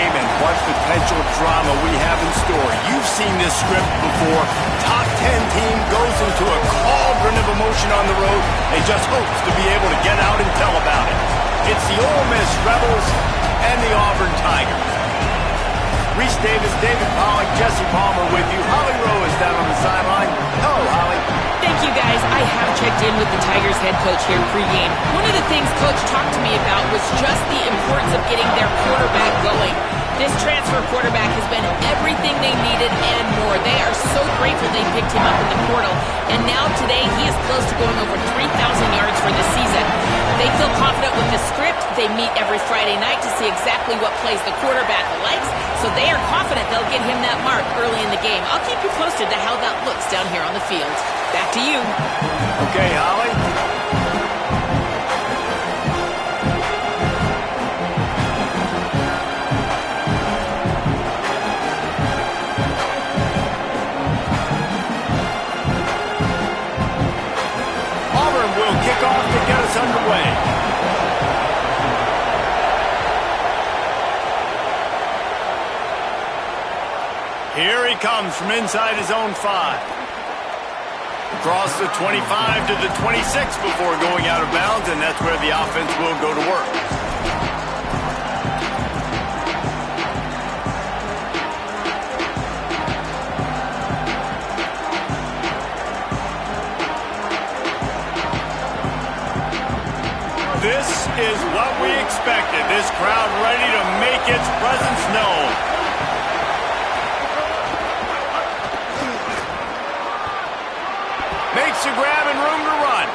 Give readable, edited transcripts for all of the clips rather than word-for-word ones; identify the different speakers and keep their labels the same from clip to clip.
Speaker 1: game and what potential drama we have in store. You've seen this script before. Top 10 team goes into a cauldron of emotion on the road and just hopes to be able to get out and tell about it. It's the Ole Miss Rebels and the Auburn Tigers. Reese Davis, David Pollock, Jesse Palmer with you. Holly Rowe is down on the sideline. Hello, Holly.
Speaker 2: Thank you, guys. I have checked in with the Tigers head coach here pregame. One of the things Coach talked to me about was just the importance of getting their quarterback going. This transfer quarterback has been everything they needed and more. They are so grateful they picked him up in the portal. And now today, he is close to going over 3,000 yards for this season. They feel confident with the script. They meet every Friday night to see exactly what plays the quarterback likes. So they are confident they'll get him that mark early in the game. I'll keep you posted to how that looks down here on the field. Back to you.
Speaker 1: Okay, Holly. Auburn will kick off to get us underway. Here he comes from inside his own 5. Across the 25 to the 26 before going out of bounds, and that's where the offense will go to work. This is what we expected. This crowd ready to make its presence known. Makes a grab and room to run.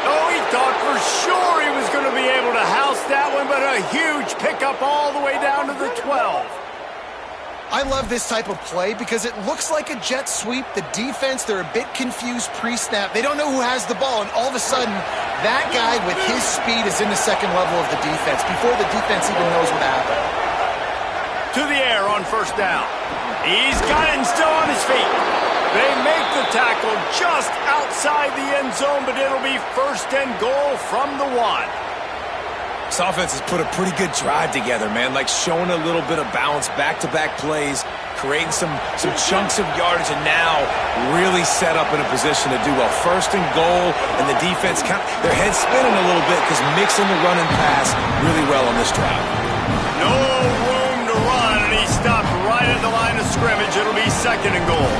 Speaker 1: Oh, he thought for sure he was going to be able to house that one, but a huge pickup all the way down to the 12.
Speaker 3: I love this type of play because it looks like a jet sweep. The defense, they're a bit confused pre-snap. They don't know who has the ball, and all of a sudden, that guy with his speed is in the second level of the defense before the defense even knows what happened.
Speaker 1: To the air on first down. He's got it and still on his feet. They make the tackle just outside the end zone, but it'll be first and goal from the 1.
Speaker 4: This offense has put a pretty good drive together, man. Like showing a little bit of balance, back-to-back plays, creating some chunks of yardage, and now really set up in a position to do well. First and goal, and the defense, their heads spinning a little bit because mixing the run and pass really well on this drive.
Speaker 1: No room to run, and he stopped right at the line of scrimmage. It'll be second and goal.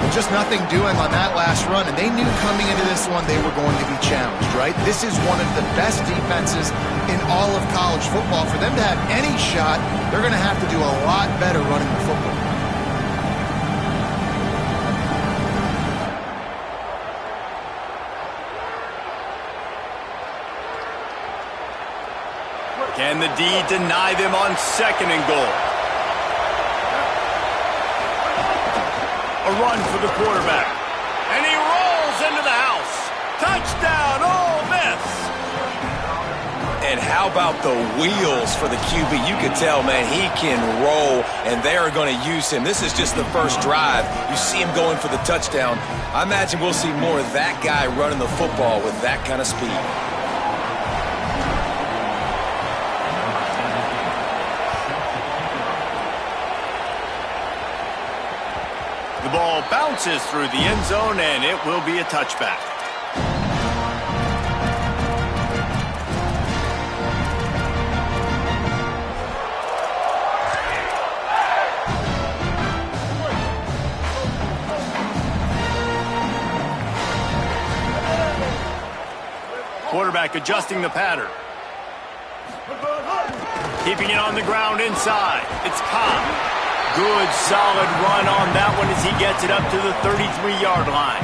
Speaker 3: Just nothing doing on that last run, and they knew coming into this one they were going to be challenged, right? This is one of the best defenses in all of college football. For them to have any shot, they're going to have to do a lot better running the football.
Speaker 1: Can the D deny them on second and goal? A run for the quarterback. And he rolls into the house. Touchdown, Ole Miss.
Speaker 4: And how about the wheels for the QB? You could tell, man, he can roll, and they are going to use him. This is just the first drive. You see him going for the touchdown. I imagine we'll see more of that guy running the football with that kind of speed.
Speaker 1: The ball bounces through the end zone, and it will be a touchback. Quarterback adjusting the pattern. Keeping it on the ground inside. It's Ncaa. Good, solid run on that one as he gets it up to the 33-yard line.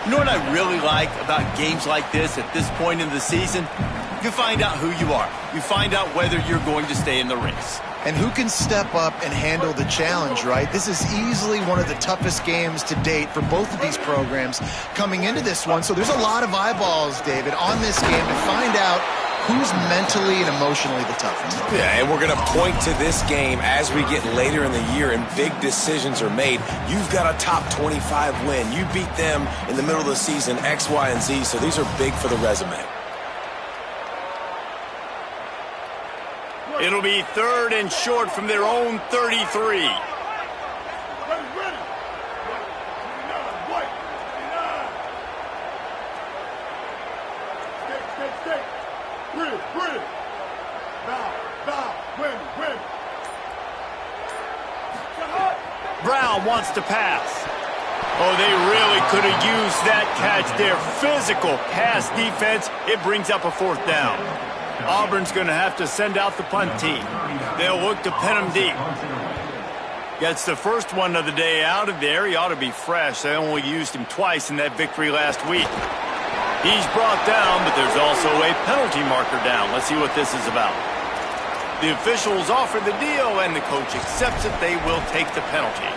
Speaker 1: You know what I really like about games like this at this point in the season? You find out who you are. You find out whether you're going to stay in the race.
Speaker 3: And who can step up and handle the challenge, right? This is easily one of the toughest games to date for both of these programs coming into this one. So there's a lot of eyeballs, David, on this game to find out who's mentally and emotionally the toughest.
Speaker 4: Yeah, and we're going to point to this game as we get later in the year and big decisions are made. You've got a top 25 win. You beat them in the middle of the season, X, Y, and Z, so these are big for the resume.
Speaker 1: It'll be 3rd and short from their own 33. Brown wants to pass. Oh, they really could have used that catch there. Physical pass defense. It brings up a 4th down. Auburn's going to have to send out the punt team. They'll look to pin him deep. Gets the first one of the day out of there. He ought to be fresh. They only used him twice in that victory last week. He's brought down, but there's also a penalty marker down. Let's see what this is about. The officials offer the deal, and the coach accepts it. They will take the penalty.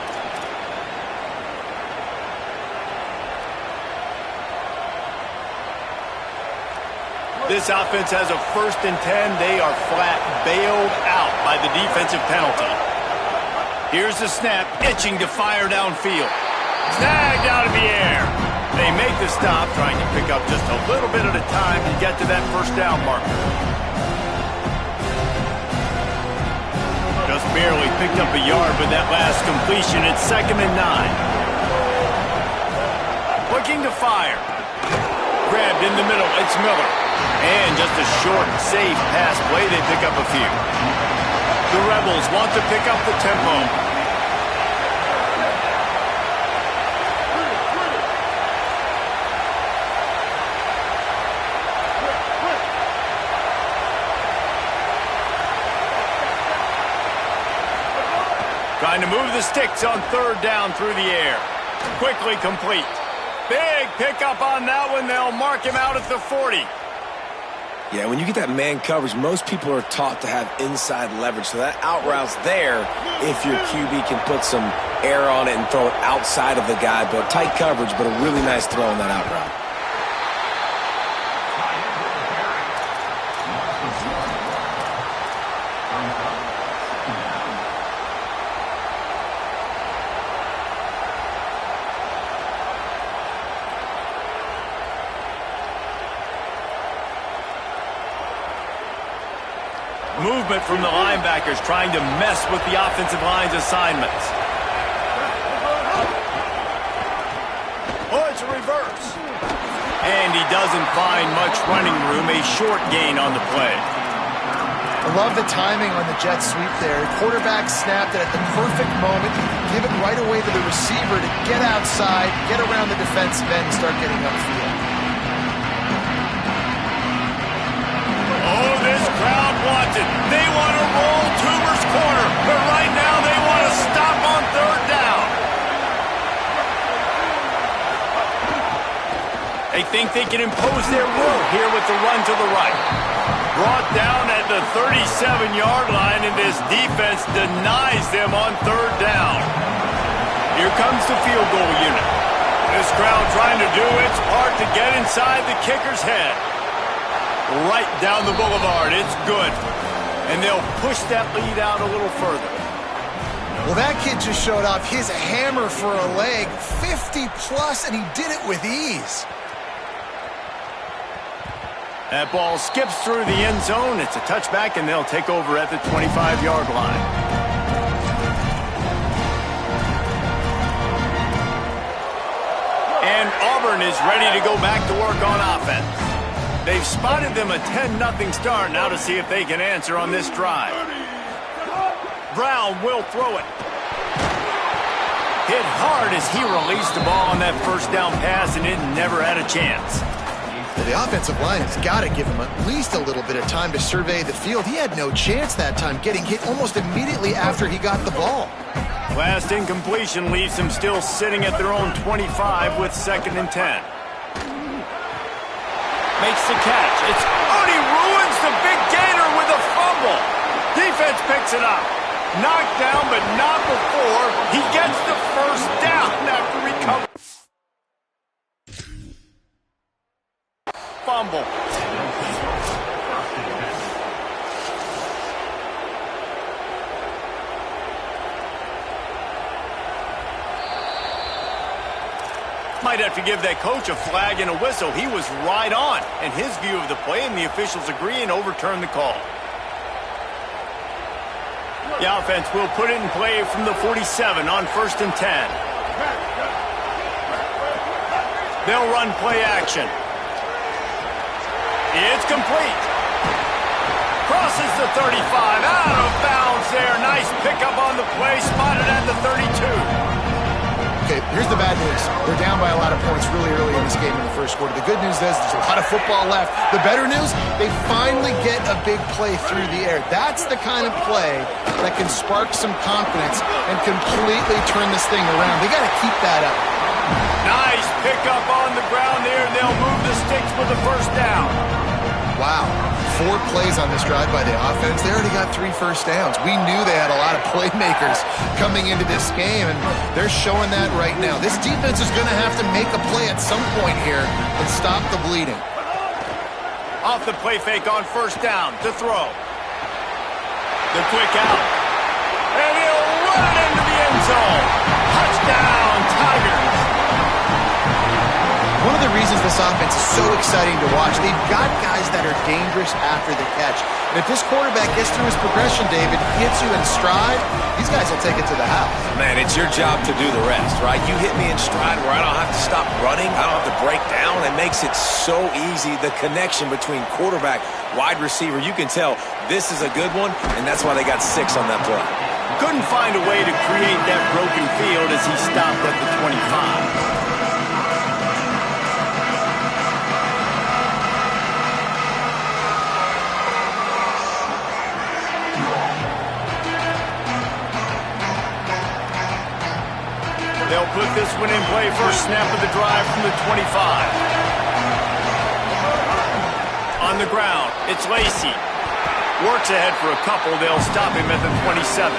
Speaker 1: This offense has a 1st and 10. They are flat bailed out by the defensive penalty. Here's the snap, itching to fire downfield. Snagged out of the air. They make the stop, trying to pick up just a little bit at a time to get to that 1st down marker. Just barely picked up a yard with that last completion. It's 2nd and 9. Looking to fire. Grabbed in the middle. It's Miller. And just a short, safe pass play. They pick up a few. The Rebels want to pick up the tempo. Trying to move the sticks on 3rd down through the air. Quickly complete. Big pickup on that one. They'll mark him out at the 40.
Speaker 4: Yeah, when you get that man coverage, most people are taught to have inside leverage. So that out route's there if your QB can put some air on it and throw it outside of the guy. But tight coverage, but a really nice throw on that out route.
Speaker 1: Movement from the linebackers trying to mess with the offensive line's assignments. Oh, it's a reverse. And he doesn't find much running room. A short gain on the play.
Speaker 3: I love the timing on the jet sweep there. Quarterback snapped it at the perfect moment. Give it right away to the receiver to get outside, get around the defensive end, and start getting upfield.
Speaker 1: Oh, this crowd wants it. They want to roll Toomer's corner, but right now they want to stop on 3rd down. They think they can impose their will here with the run to the right. Brought down at the 37-yard line, and this defense denies them on 3rd down. Here comes the field goal unit. This crowd trying to do its part to get inside the kicker's head. Right down the boulevard. It's good. And they'll push that lead out a little further.
Speaker 3: Well, that kid just showed off his hammer for a leg. 50-plus, and he did it with ease.
Speaker 1: That ball skips through the end zone. It's a touchback, and they'll take over at the 25-yard line. And Auburn is ready to go back to work on offense. They've spotted them a 10-0 start. Now to see if they can answer on this drive. Brown will throw it. Hit hard as he released the ball on that 1st down pass, and it never had a chance.
Speaker 3: The offensive line has got to give him at least a little bit of time to survey the field. He had no chance that time, getting hit almost immediately after he got the ball.
Speaker 1: Last incompletion leaves them still sitting at their own 25 with 2nd and 10. Makes the catch. It's he ruins the big gainer with a fumble. Defense picks it up. Knocked down, but not before he gets the 1st down after recovery. Fumble. Might have to give that coach a flag and a whistle. He was right on in his view of the play, and the officials agree and overturn the call. The offense will put it in play from the 47 on 1st and 10. They'll run play action. It's complete. Crosses the 35. Out of bounds there. Nice pickup on the play. Spotted at the 32.
Speaker 3: Okay, here's the bad news. They're down by a lot of points really early in this game in the first quarter. The good news is there's a lot of football left. The better news, they finally get a big play through the air. That's the kind of play that can spark some confidence and completely turn this thing around. They got to keep that up.
Speaker 1: Nice pickup on the ground there. They'll move the sticks for the first down.
Speaker 3: Wow. 4 plays on this drive by the offense. They already got 3 first downs. We knew they had a lot of playmakers coming into this game, and they're showing that right now. This defense is going to have to make a play at some point here and stop the bleeding.
Speaker 1: Off the play fake on 1st down to throw. The quick out. And he'll run it into the end zone. Touchdown, Tigers.
Speaker 3: One of the reasons this offense is so exciting to watch, they've got guys that are dangerous after the catch. And if this quarterback gets through his progression, David, hits you in stride, these guys will take it to the house.
Speaker 4: Man, it's your job to do the rest, right? You hit me in stride where I don't have to stop running. I don't have to break down. It makes it so easy. The connection between quarterback, wide receiver, you can tell this is a good one, and that's why they got 6 on that play.
Speaker 1: Couldn't find a way to create that broken field as he stopped at the 25. They'll put this one in play first snap of the drive from the 25. On the ground, it's Lacey. Works ahead for a couple. They'll stop him at the 27.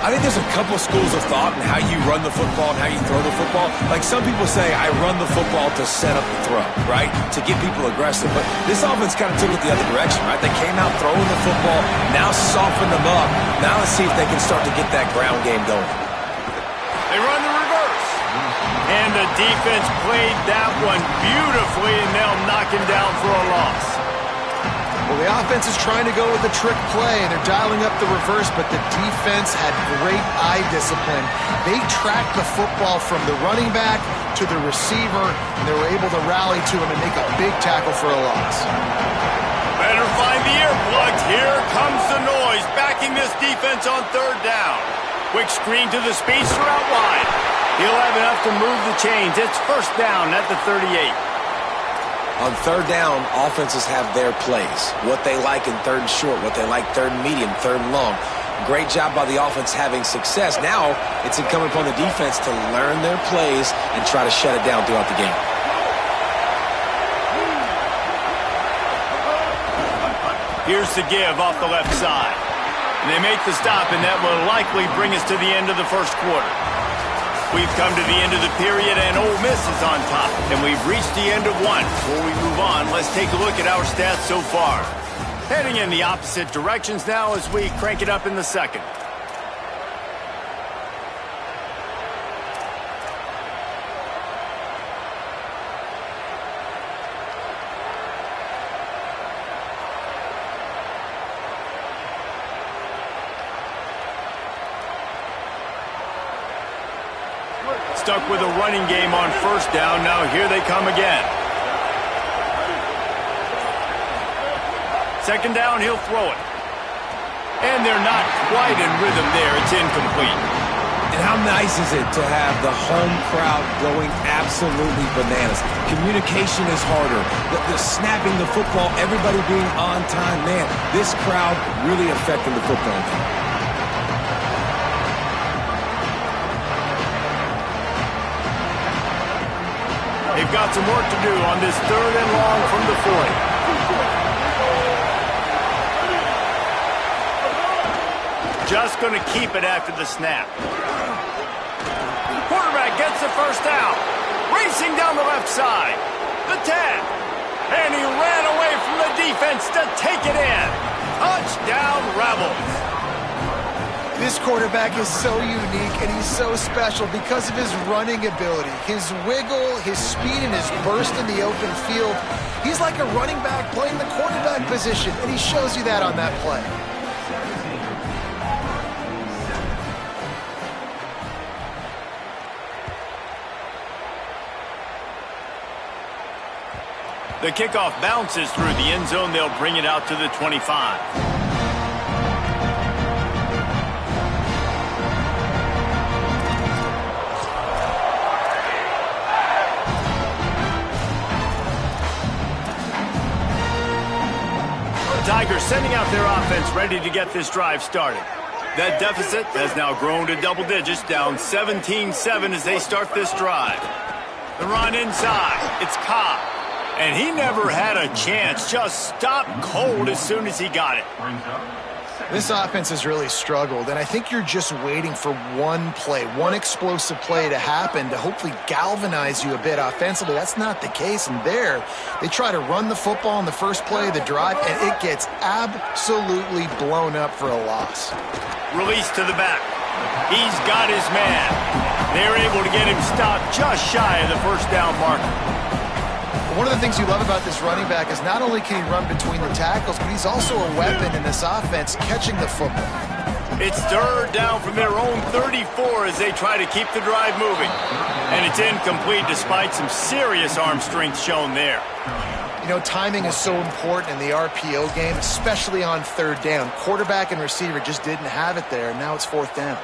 Speaker 4: I think there's a couple schools of thought in how you run the football and how you throw the football. Like some people say, I run the football to set up the throw, right? To get people aggressive. But this offense kind of took it the other direction, right? They came out throwing the football, now softened them up. Now let's see if they can start to get that ground game going.
Speaker 1: They run the reverse. And the defense played that one beautifully, and they'll knock him down for a loss.
Speaker 3: Well, the offense is trying to go with the trick play, and they're dialing up the reverse, but the defense had great eye discipline. They tracked the football from the running back to the receiver, and they were able to rally to him and make a big tackle for a loss.
Speaker 1: Better find the earplugs. Here comes the noise, backing this defense on 3rd down. Quick screen to the speedster out wide. He'll have enough to move the chains. It's 1st down at the 38.
Speaker 4: On 3rd down, offenses have their plays. What they like in 3rd and short, what they like 3rd and medium, 3rd and long. Great job by the offense having success. Now, it's incumbent upon the defense to learn their plays and try to shut it down throughout the game.
Speaker 1: Here's the give off the left side. And they make the stop, and that will likely bring us to the end of the first quarter. We've come to the end of the period, and Ole Miss is on top. And we've reached the end of one. Before we move on, let's take a look at our stats so far. Heading in the opposite directions now as we crank it up in the second. Stuck with a running game on 1st down. Now here they come again. 2nd down, he'll throw it. And they're not quite in rhythm there. It's incomplete.
Speaker 4: And how nice is it to have the home crowd going absolutely bananas? Communication is harder. The snapping the football, everybody being on time. Man, this crowd really affecting the football game.
Speaker 1: They've got some work to do on this 3rd and long from the 40. Just going to keep it after the snap. Quarterback gets the 1st down. Racing down the left side. The 10. And he ran away from the defense to take it in. Touchdown, Rebels.
Speaker 3: This quarterback is so unique, and he's so special because of his running ability, his wiggle, his speed, and his burst in the open field. He's like a running back playing the quarterback position, and he shows you that on that play.
Speaker 1: The kickoff bounces through the end zone. They'll bring it out to the 25. The Tigers sending out their offense, ready to get this drive started. That deficit has now grown to double digits, down 17-7 as they start this drive. The run inside. It's Ncaa. And he never had a chance. Just stopped cold as soon as he got it.
Speaker 3: This offense has really struggled, and I think you're just waiting for one play, one explosive play to happen to hopefully galvanize you a bit offensively. That's not the case, and there, they try to run the football in the first play of the drive, and it gets absolutely blown up for a loss.
Speaker 1: Release to the back. He's got his man. They're able to get him stopped just shy of the first down marker.
Speaker 3: One of the things you love about this running back is not only can he run between the tackles, but he's also a weapon in this offense catching the football.
Speaker 1: It's third down from their own 34 as they try to keep the drive moving. And it's incomplete despite some serious arm strength shown there.
Speaker 3: You know, timing is so important in the RPO game, especially on third down. Quarterback and receiver just didn't have it there, and now it's fourth down.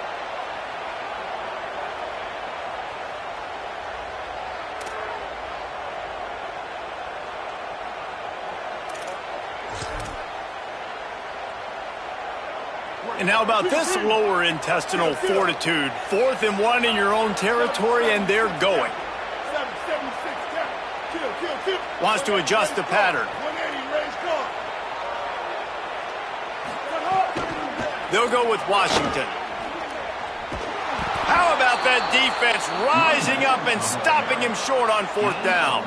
Speaker 1: And how about this lower intestinal fortitude? 4th and 1 in your own territory, and they're going. Wants to adjust the pattern. They'll go with Washington. How about that defense rising up and stopping him short on 4th down?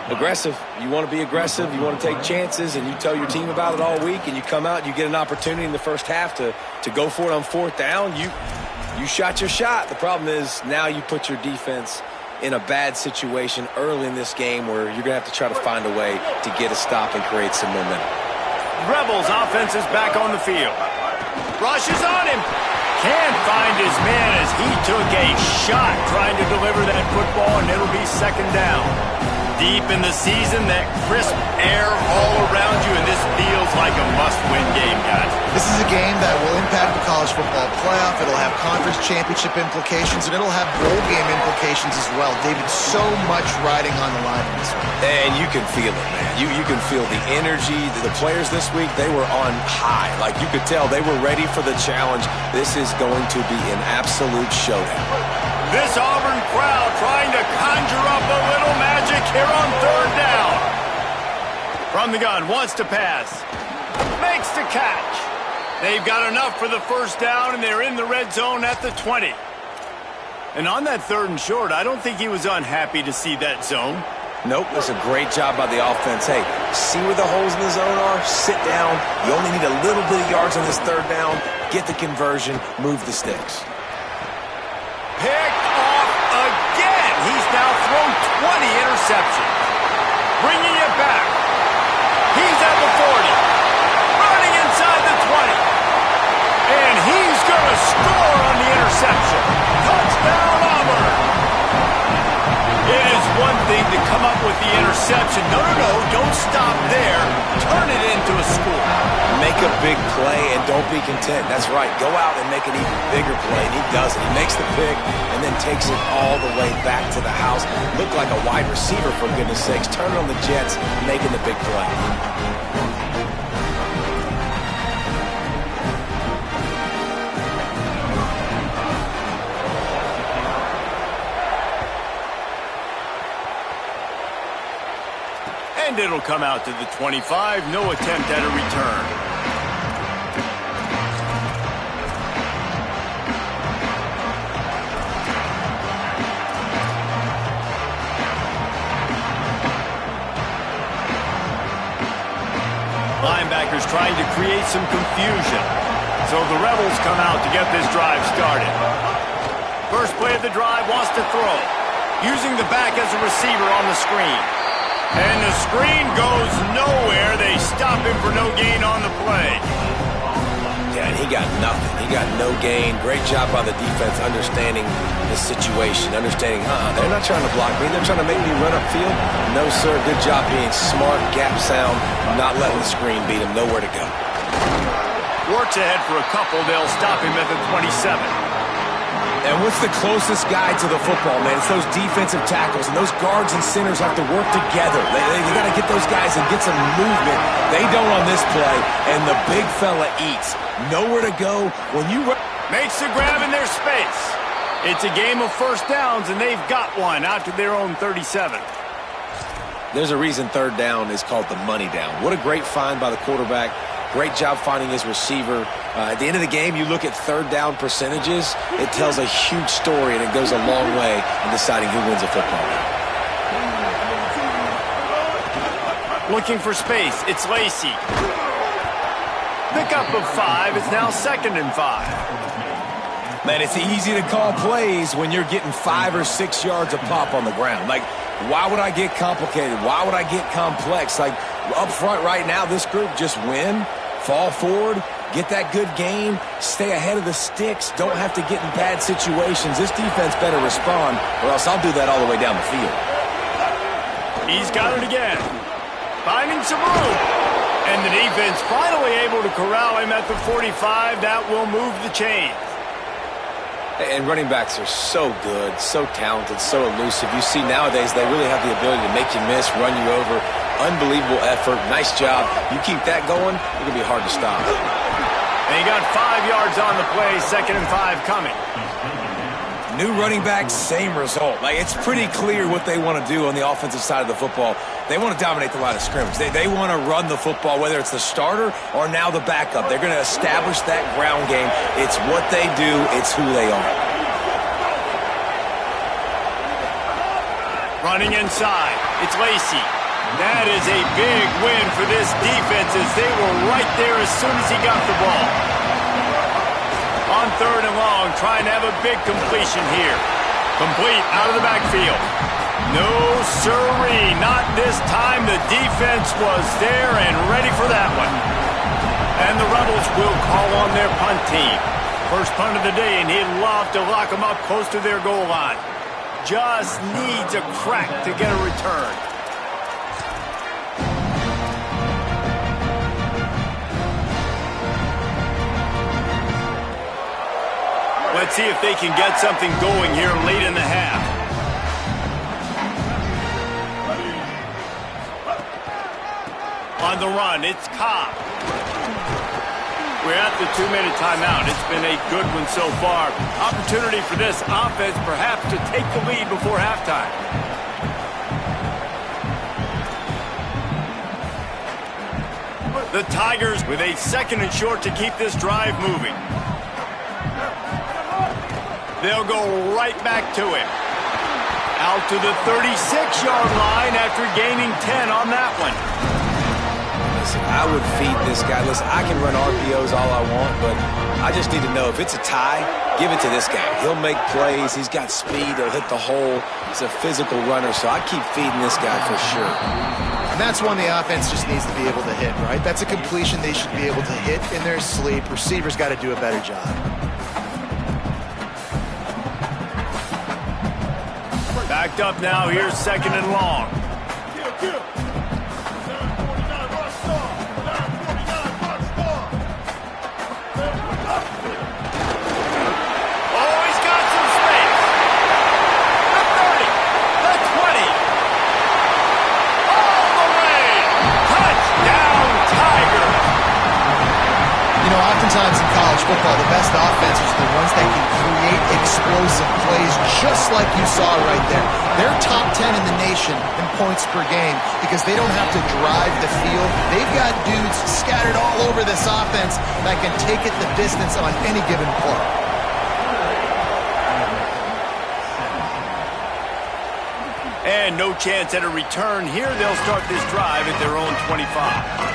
Speaker 4: Aggressive. You want to be aggressive. You want to take chances, and you tell your team about it all week, and you come out and you get an opportunity in the first half to go for it on 4th down. You shot your shot. The problem is now you put your defense in a bad situation early in this game where you're going to have to try to find a way to get a stop and create some momentum.
Speaker 1: Rebels offense is back on the field. Rushes on him. Can't find his man as he took a shot trying to deliver that football, and it'll be second down. Deep in the season, that crisp air all around you, and this feels like a must-win game, guys.
Speaker 3: This is a game that will impact the college football playoff. It'll have conference championship implications, and it'll have bowl game implications as well. David, so much riding on the line in this one.
Speaker 4: And you can feel it, man. You can feel the energy. The players this week, they were on high. Like, you could tell they were ready for the challenge. This is going to be an absolute showdown.
Speaker 1: This Auburn crowd trying to conjure up a little magic here on 3rd down. From the gun, wants to pass. Makes the catch. They've got enough for the first down, and they're in the red zone at the 20. And on that 3rd and short, I don't think he was unhappy to see that zone.
Speaker 4: Nope, it's a great job by the offense. Hey, see where the holes in the zone are? Sit down. You only need a little bit of yards on this 3rd down. Get the conversion. Move the sticks.
Speaker 1: Picked off again. He's now thrown 20 interceptions. Bringing it back. He's at the 40. Running inside the 20. And he's going to score on the interception. Touchdown, Auburn. It is one thing to come up with the interception. No, don't stop there. Turn it into a score.
Speaker 4: Make a big play and don't be content. That's right. Go out and make an even bigger play. And he does it. He makes the pick and then takes it all the way back to the house. Looked like a wide receiver, for goodness sakes. Turn on the Jets, making the big play.
Speaker 1: And it'll come out to the 25. No attempt at a return. Linebackers trying to create some confusion. So the Rebels come out to get this drive started. First play of the drive, wants to throw. Using the back as a receiver on the screen. And the screen goes nowhere. They stop him for no gain on the play.
Speaker 4: Yeah, and he got nothing. He got no gain. Great job by the defense understanding the situation, understanding, they're not trying to block me. They're trying to make me run upfield. No, sir. Good job being smart, gap sound, not letting the screen beat him. Nowhere to go.
Speaker 1: Works ahead for a couple. They'll stop him at the 27.
Speaker 4: And what's the closest guy to the football, man? It's those defensive tackles, and those guards and centers have to work together. They got to get those guys and get some movement. They don't on this play, and the big fella eats. Nowhere to go. When you
Speaker 1: makes the grab in their space. It's a game of first downs, and they've got one out to their own 37.
Speaker 4: There's a reason third down is called the money down. What a great find by the quarterback. Great job finding his receiver. At the end of the game, you look at third down percentages. It tells a huge story, and it goes a long way in deciding who wins a football game.
Speaker 1: Looking for space. It's Lacy. Pickup of 5. It's now 2nd and 5.
Speaker 4: Man, it's easy to call plays when you're getting 5 or 6 yards a pop on the ground. Like, why would I get complicated? Why would I get complex? Like, up front right now, this group just win, fall forward, get that good gain, stay ahead of the sticks, don't have to get in bad situations. This defense better respond, or else I'll do that all the way down the field.
Speaker 1: He's got it again. Finding some room. And the defense finally able to corral him at the 45. That will move the chains.
Speaker 4: And running backs are so good, so talented, so elusive. You see nowadays they really have the ability to make you miss, run you over. Unbelievable effort. Nice job. You keep that going, it's going to be hard to stop.
Speaker 1: And he got 5 yards on the play. 2nd and 5 coming.
Speaker 4: New running back, same result. Like, it's pretty clear what they want to do on the offensive side of the football. They want to dominate the line of scrimmage. They want to run the football, whether it's the starter or now the backup. They're going to establish that ground game. It's what they do. It's who they are.
Speaker 1: Running inside. It's Lacy. That is a big win for this defense as they were right there as soon as he got the ball. On 3rd and long, trying to have a big completion here. Complete out of the backfield. No, sirree, not this time. The defense was there and ready for that one. And the Rebels will call on their punt team. First punt of the day, and he'd love to lock them up close to their goal line. Just needs a crack to get a return. Let's see if they can get something going here late in the half. On the run, it's Ncaa. We're at the 2-minute timeout. It's been a good one so far. Opportunity for this offense perhaps to take the lead before halftime. The Tigers with a 2nd and short to keep this drive moving. They'll go right back to him. Out to the 36-yard line after gaining 10 on that one.
Speaker 4: Listen, I would feed this guy. Listen, I can run RPOs all I want, but I just need to know if it's a tie, give it to this guy. He'll make plays. He's got speed. He'll hit the hole. He's a physical runner, so I keep feeding this guy for sure.
Speaker 3: And that's one the offense just needs to be able to hit, right? That's a completion they should be able to hit in their sleep. Receivers got to do a better job.
Speaker 1: Backed up now. Here's 2nd and long. Oh, he's got some space. The 30, the 20. All the way. Touchdown, Tigers.
Speaker 3: You know, oftentimes in college football, the best offenses are the ones that can create explosive plays just like you saw right there. They're top 10 in the nation in points per game because they don't have to drive the field. They've got dudes scattered all over this offense that can take it the distance on any given play.
Speaker 1: And no chance at a return here. They'll start this drive at their own 25.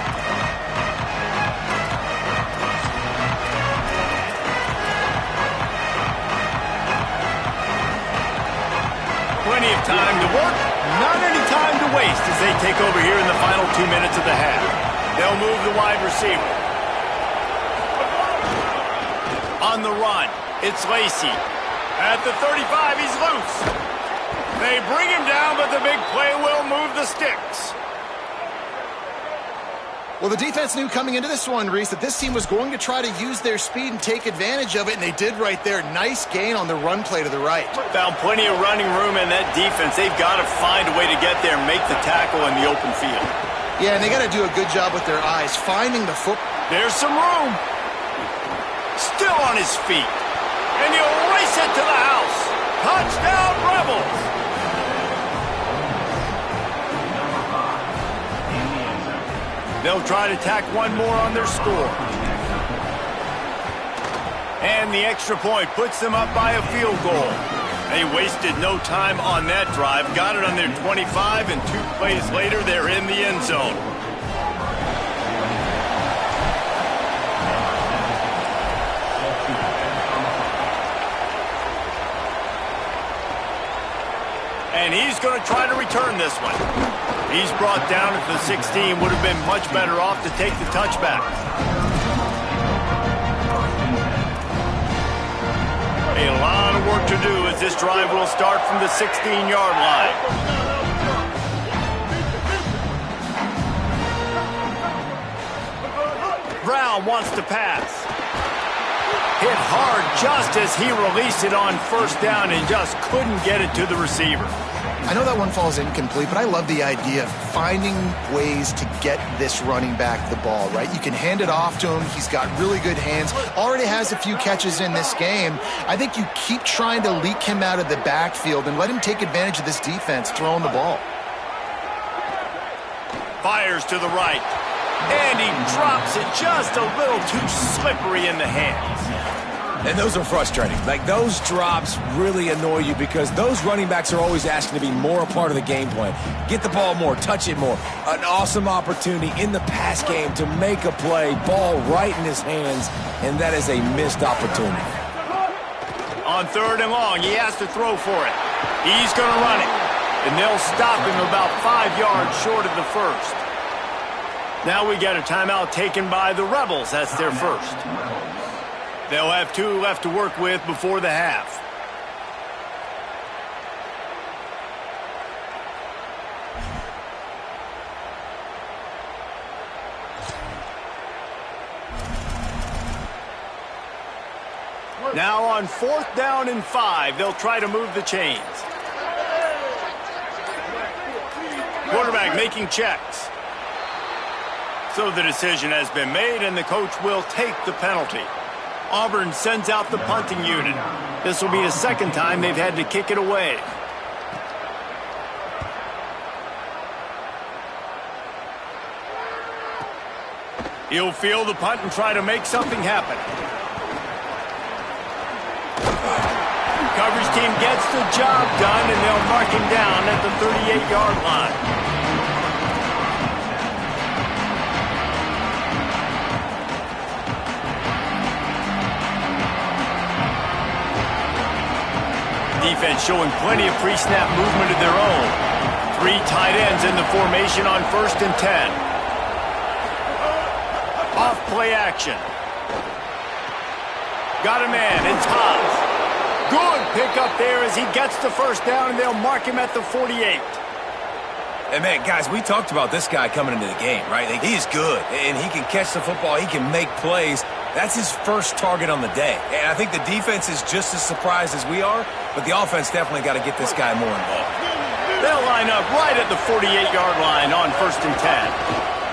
Speaker 1: Plenty of time to work, not any time to waste as they take over here in the final 2 minutes of the half. They'll move the wide receiver. On the run, it's Lacey. At the 35, he's loose. They bring him down, but the big play will move the sticks.
Speaker 3: Well, the defense knew coming into this one, Reese, that this team was going to try to use their speed and take advantage of it, and they did right there. Nice gain on the run play to the right.
Speaker 1: Found plenty of running room in that defense. They've got to find a way to get there and make the tackle in the open field.
Speaker 3: Yeah, and they got to do a good job with their eyes, finding the foot.
Speaker 1: There's some room. Still on his feet. And he'll race it to the house. Touchdown, Rebels. They'll try to tack one more on their score. And the extra point puts them up by a field goal. They wasted no time on that drive. Got it on their 25, and 2 plays later, they're in the end zone. And he's going to try to return this one. He's brought down at the 16. Would have been much better off to take the touchback. A lot of work to do as this drive will start from the 16-yard line. Brown wants to pass. Hit hard just as he released it on first down and just couldn't get it to the receiver.
Speaker 3: I know that one falls incomplete, but I love the idea of finding ways to get this running back the ball, right? You can hand it off to him. He's got really good hands. Already has a few catches in this game. I think you keep trying to leak him out of the backfield and let him take advantage of this defense throwing the ball.
Speaker 1: Fires to the right. And he drops it just a little too slippery in the hands.
Speaker 4: And those are frustrating. Like, those drops really annoy you because those running backs are always asking to be more a part of the game plan. Get the ball more, touch it more. An awesome opportunity in the pass game to make a play, ball right in his hands, and that is a missed opportunity.
Speaker 1: On 3rd and long, he has to throw for it. He's going to run it. And they'll stop him about 5 yards short of the first. Now we got a timeout taken by the Rebels. That's their first. They'll have 2 left to work with before the half. Now on 4th down and 5, they'll try to move the chains. Quarterback making checks. So the decision has been made, and the coach will take the penalty. Auburn sends out the punting unit. This will be the 2nd time they've had to kick it away. He'll field the punt and try to make something happen. Coverage team gets the job done, and they'll mark him down at the 38-yard line. Defense showing plenty of pre-snap movement of their own. 3 tight ends in the formation on 1st and 10. Off play action. Got a man, Ncaa. Good pickup there as he gets the 1st down, and they'll mark him at the 48.
Speaker 4: And man, guys, we talked about this guy coming into the game, right? He's good, and he can catch the football. He can make plays. That's his first target on the day. And I think the defense is just as surprised as we are, but the offense definitely got to get this guy more involved.
Speaker 1: They'll line up right at the 48-yard line on 1st and 10.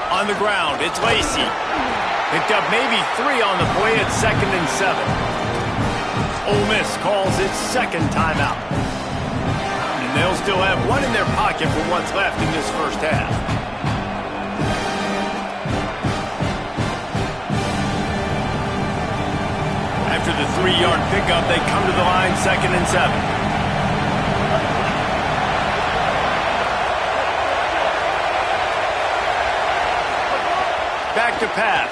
Speaker 1: On the ground, it's Lacey. Picked up maybe 3 on the play at 2nd and 7. Ole Miss calls its 2nd timeout. And they'll still have 1 in their pocket for what's left in this first half. After the 3-yard pickup, they come to the line 2nd and 7. Back to pass.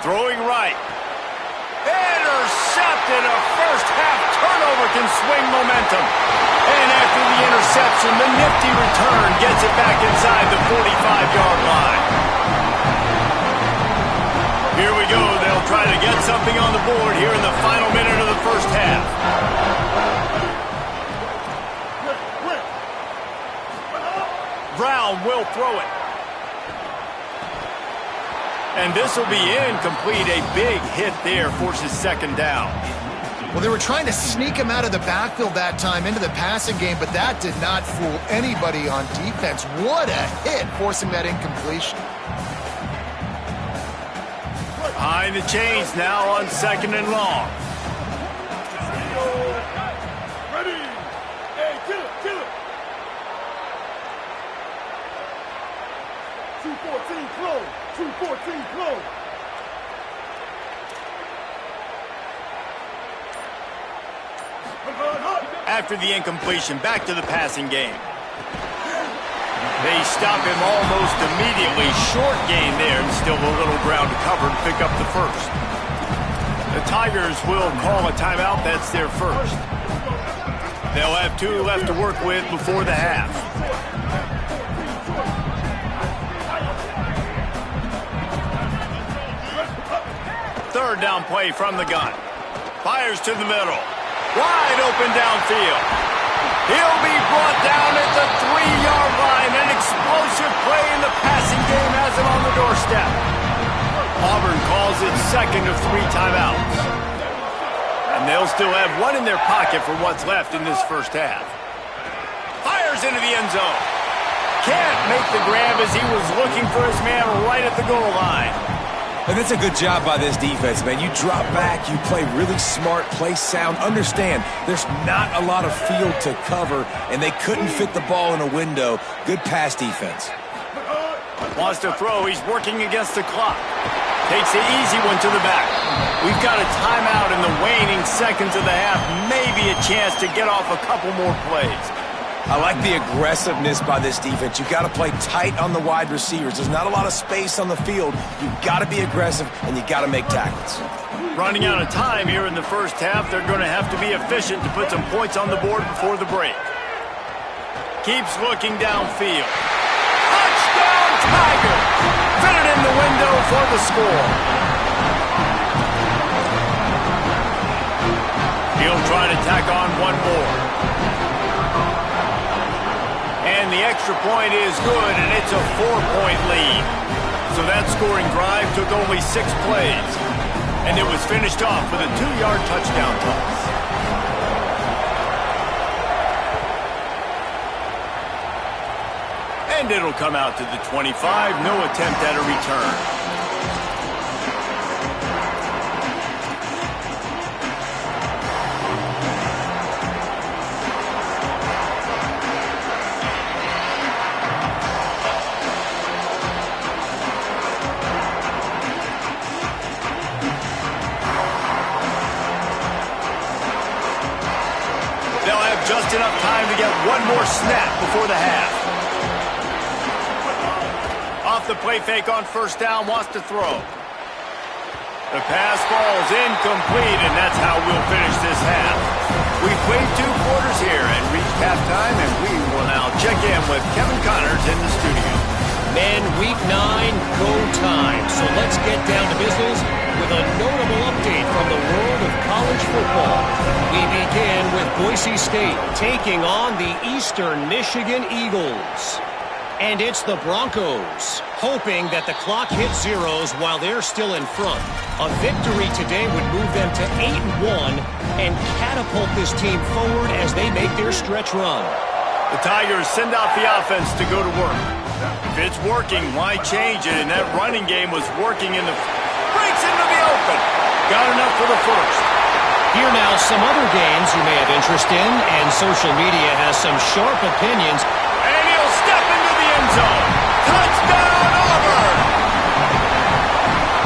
Speaker 1: Throwing right. Intercepted. A first-half turnover can swing momentum. And after the interception, the nifty return gets it back inside the 45-yard line. Here we go. They'll try try to get something on the board here in the final minute of the first half. Brown will throw it. And this will be incomplete. A big hit there forces second down.
Speaker 3: Well, they were trying to sneak him out of the backfield that time into the passing game, but that did not fool anybody on defense. What a hit, forcing that incompletion.
Speaker 1: Behind the chains now on second and long.
Speaker 5: Ready? Hey, kill it. 214 close. 214 close.
Speaker 1: After the incompletion, back to the passing game. They stop him almost immediately. Short gain there, and still a little ground to cover to pick up the first. The Tigers will call a timeout. That's their first. They'll have 2 left to work with before the half. Third down play from the gun. Fires to the middle. Wide open downfield. He'll be brought down at the 3-yard line. An explosive play in the passing game has him on the doorstep. Auburn calls it second of 3 timeouts. And they'll still have 1 in their pocket for what's left in this first half. Fires into the end zone. Can't make the grab as he was looking for his man right at the goal line.
Speaker 4: And that's a good job by this defense, man. You drop back, you play really smart, play sound. Understand, there's not a lot of field to cover, and they couldn't fit the ball in a window. Good pass defense.
Speaker 1: Wants to throw. He's working against the clock. Takes the easy one to the back. We've got a timeout in the waning seconds of the half. Maybe a chance to get off a couple more plays.
Speaker 4: I like the aggressiveness by this defense. You've got to play tight on the wide receivers. There's not a lot of space on the field. You've got to be aggressive, and you've got to make tackles.
Speaker 1: Running out of time here in the first half. They're going to have to be efficient to put some points on the board before the break. Keeps looking downfield. Touchdown, Tigers! Fit it in the window for the score. He'll try to tack on 1 more. And the extra point is good, and it's a 4-point lead. So that scoring drive took only 6 plays. And it was finished off with a 2-yard touchdown toss. And it'll come out to the 25. No attempt at a return. Just enough time to get 1 more snap before the half. Off the play fake on first down, wants to throw. The pass falls incomplete, and that's how we'll finish this half. We've played 2 quarters here and reached halftime, and we will now check in with Kevin Connors in the studio.
Speaker 6: Men, week 9, go time. So let's get down to business with a notable update from the world of college football. We begin with Boise State taking on the Eastern Michigan Eagles. And it's the Broncos, hoping that the clock hits zeros while they're still in front. A victory today would move them to 8-1 and catapult this team forward as they make their stretch run.
Speaker 1: The Tigers send out the offense to go to work. If it's working, why change it? And that running game was working in the... Breaks into the open. Got enough for the first.
Speaker 6: Here now, some other games you may have interest in, and social media has some sharp opinions.
Speaker 1: And he'll step into the end zone. Touchdown, Auburn!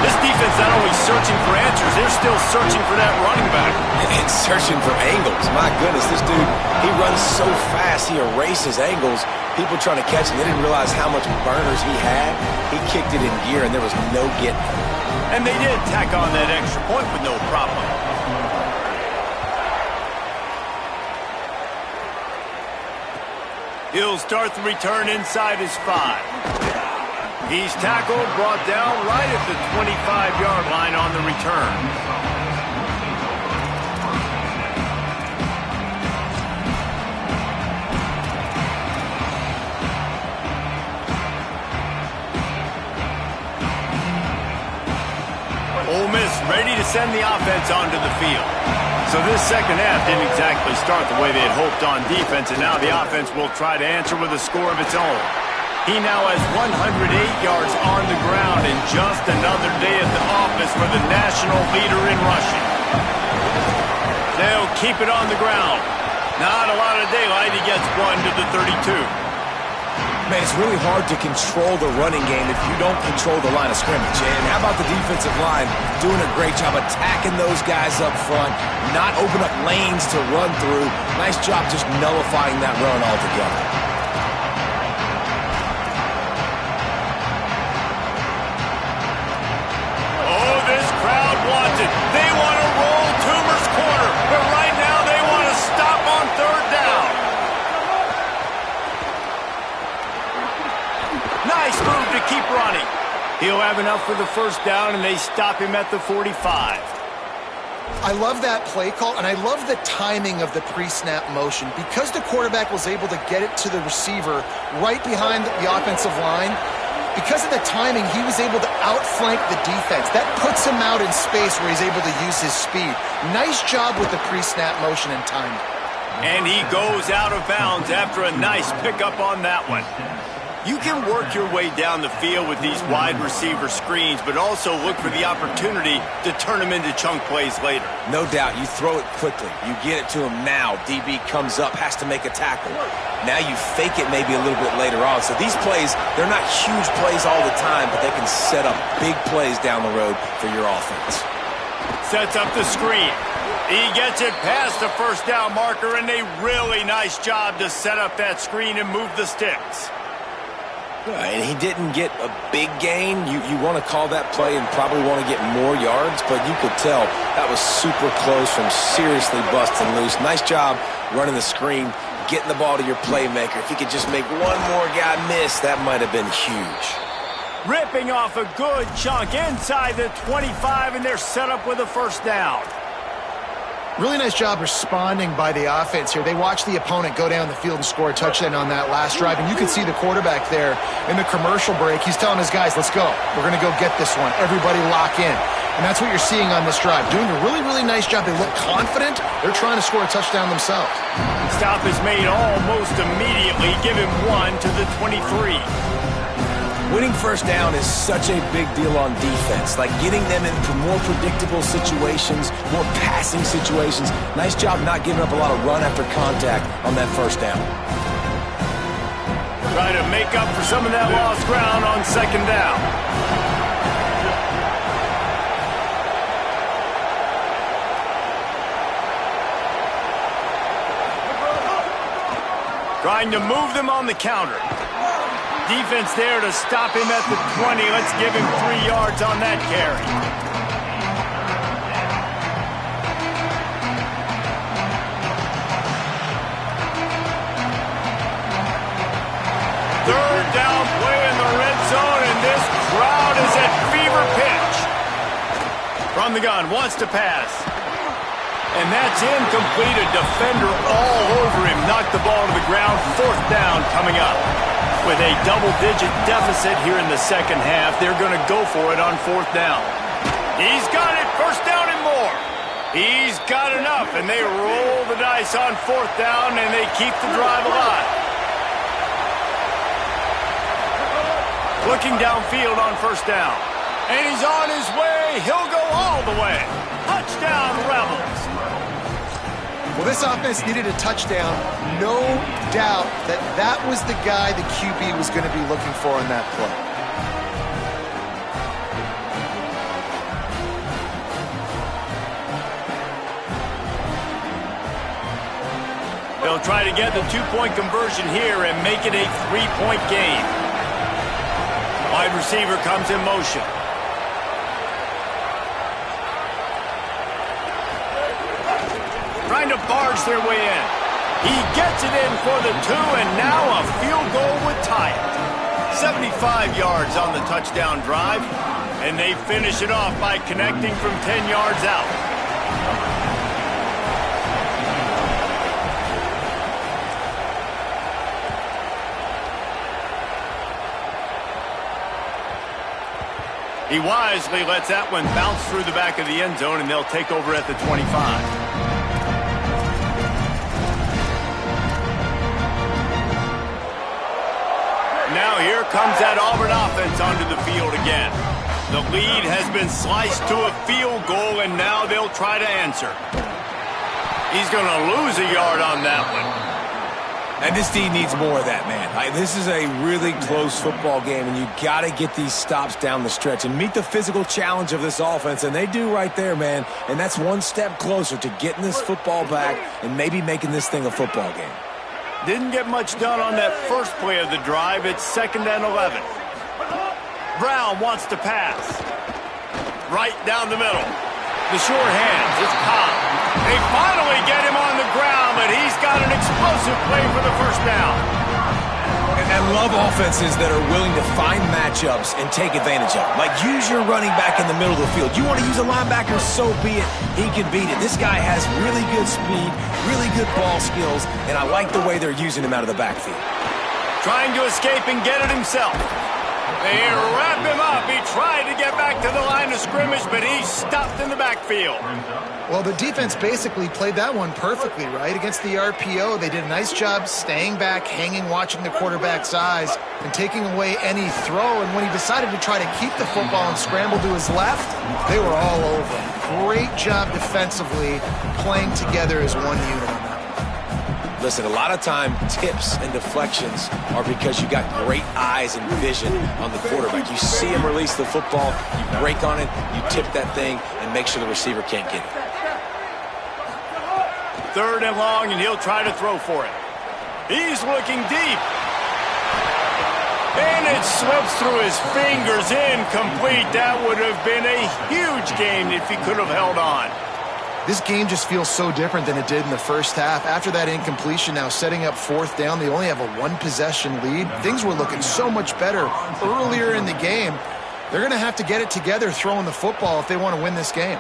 Speaker 1: This defense not only searching for answers, they're still searching for that running back.
Speaker 4: And searching for angles. My goodness, this dude, he runs so fast, he erases angles. People trying to catch him, they didn't realize how much burners he had. He kicked it in gear, and there was no getting it.
Speaker 1: And they did tack on that extra point with no problem. He'll start the return inside his 5. He's tackled, brought down right at the 25-yard line on the return. Ole Miss ready to send the offense onto the field. So this second half didn't exactly start the way they had hoped on defense, and now the offense will try to answer with a score of its own. He now has 108 yards on the ground and just another day at the office for the national leader in rushing. They'll keep it on the ground. Not a lot of daylight. He gets one to the 32.
Speaker 4: Man, it's really hard to control the running game if you don't control the line of scrimmage. And how about the defensive line doing a great job attacking those guys up front, not open up lanes to run through. Nice job just nullifying that run altogether.
Speaker 1: Oh, this crowd wants it. They want to roll Toomer's corner, but right now they want to stop on third down. Nice move to keep running. He'll have enough for the first down, and they stop him at the 45.
Speaker 3: I love that play call, and I love the timing of the pre-snap motion. Because the quarterback was able to get it to the receiver right behind the offensive line, because of the timing, he was able to outflank the defense. That puts him out in space where he's able to use his speed. Nice job with the pre-snap motion and timing.
Speaker 1: And he goes out of bounds after a nice pickup on that one. You can work your way down the field with these wide receiver screens, but also look for the opportunity to turn them into chunk plays later.
Speaker 4: No doubt, you throw it quickly. You get it to him now. DB comes up, has to make a tackle. Now you fake it maybe a little bit later on. So these plays, they're not huge plays all the time, but they can set up big plays down the road for your offense.
Speaker 1: Sets up the screen. He gets it past the first down marker, and a really nice job to set up that screen and move the sticks.
Speaker 4: And he didn't get a big gain. You want to call that play and probably want to get more yards, but you could tell that was super close from seriously busting loose. Nice job running the screen, getting the ball to your playmaker. If he could just make one more guy miss, that might have been huge.
Speaker 1: Ripping off a good chunk inside the 25, and they're set up with a first down.
Speaker 3: Really nice job responding by the offense here. They watched the opponent go down the field and score a touchdown on that last drive, and you can see the quarterback there in the commercial break. He's telling his guys, let's go. We're going to go get this one. Everybody lock in. And that's what you're seeing on this drive. Doing a really, really nice job. They look confident. They're trying to score a touchdown themselves.
Speaker 1: Stop is made almost immediately. Give him one to the 23.
Speaker 4: Winning first down is such a big deal on defense, like getting them into more predictable situations, more passing situations. Nice job not giving up a lot of run after contact on that first down.
Speaker 1: Try to make up for some of that lost ground on second down. Trying to move them on the counter. Defense there to stop him at the 20. Let's give him 3 yards on that carry. Third down play in the red zone, and this crowd is at fever pitch. From the gun, wants to pass. And that's incomplete. A defender all over him. Knocked the ball to the ground. Fourth down coming up. With a double-digit deficit here in the second half, they're going to go for it on fourth down. He's got it. First down and more. He's got enough, and they roll the dice on fourth down, and they keep the drive alive. Looking downfield on first down. And he's on his way. He'll go all the way. Touchdown, Rebels.
Speaker 3: Well, this offense needed a touchdown. No doubt that that was the guy the QB was going to be looking for on that play.
Speaker 1: They'll try to get the two-point conversion here and make it a three-point game. Wide receiver comes in motion. Trying to barge their way in. He gets it in for the 2, and now a field goal would tie it. 75 yards on the touchdown drive, and they finish it off by connecting from 10 yards out. He wisely lets that one bounce through the back of the end zone, and they'll take over at the 25. Now here comes that Auburn offense onto the field again. The lead has been sliced to a field goal, and now they'll try to answer. He's going to lose a yard on that one.
Speaker 4: And this D needs more of that, man. This is a really close football game, and you got to get these stops down the stretch and meet the physical challenge of this offense, and they do right there, man. And that's one step closer to getting this football back and maybe making this thing a football game.
Speaker 1: Didn't get much done on that first play of the drive. It's 2nd and 11. Brown wants to pass. Right down the middle. The short hands. It's Cobb. They finally get him on the ground, but he's got an explosive play for the first down.
Speaker 4: And love offenses that are willing to find matchups and take advantage of it. Like, use your running back in the middle of the field. You want to use a linebacker, so be it. He can beat it. This guy has really good speed, really good ball skills, and I like the way they're using him out of the backfield.
Speaker 1: Trying to escape and get it himself. They wrap him up. He tried to get back to the line of scrimmage, but he's stopped in the backfield.
Speaker 3: Well, the defense basically played that one perfectly, right? Against the RPO, they did a nice job staying back, hanging, watching the quarterback's eyes, and taking away any throw. And when he decided to try to keep the football and scramble to his left, they were all over him. Great job defensively, playing together as one unit on that one.
Speaker 4: Listen, a lot of time, tips and deflections are because you got great eyes and vision on the quarterback. You see him release the football, you break on it, you tip that thing, and make sure the receiver can't get it.
Speaker 1: 3rd and long, and he'll try to throw for it. He's looking deep. And it slips through his fingers, incomplete. That would have been a huge gain if he could have held on.
Speaker 3: This game just feels so different than it did in the first half. After that incompletion, now setting up 4th down, they only have a 1-possession lead. Things were looking so much better earlier in the game. They're going to have to get it together throwing the football if they want to win this game.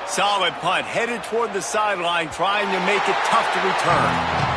Speaker 1: Solid punt, headed toward the sideline, trying to make it tough to return.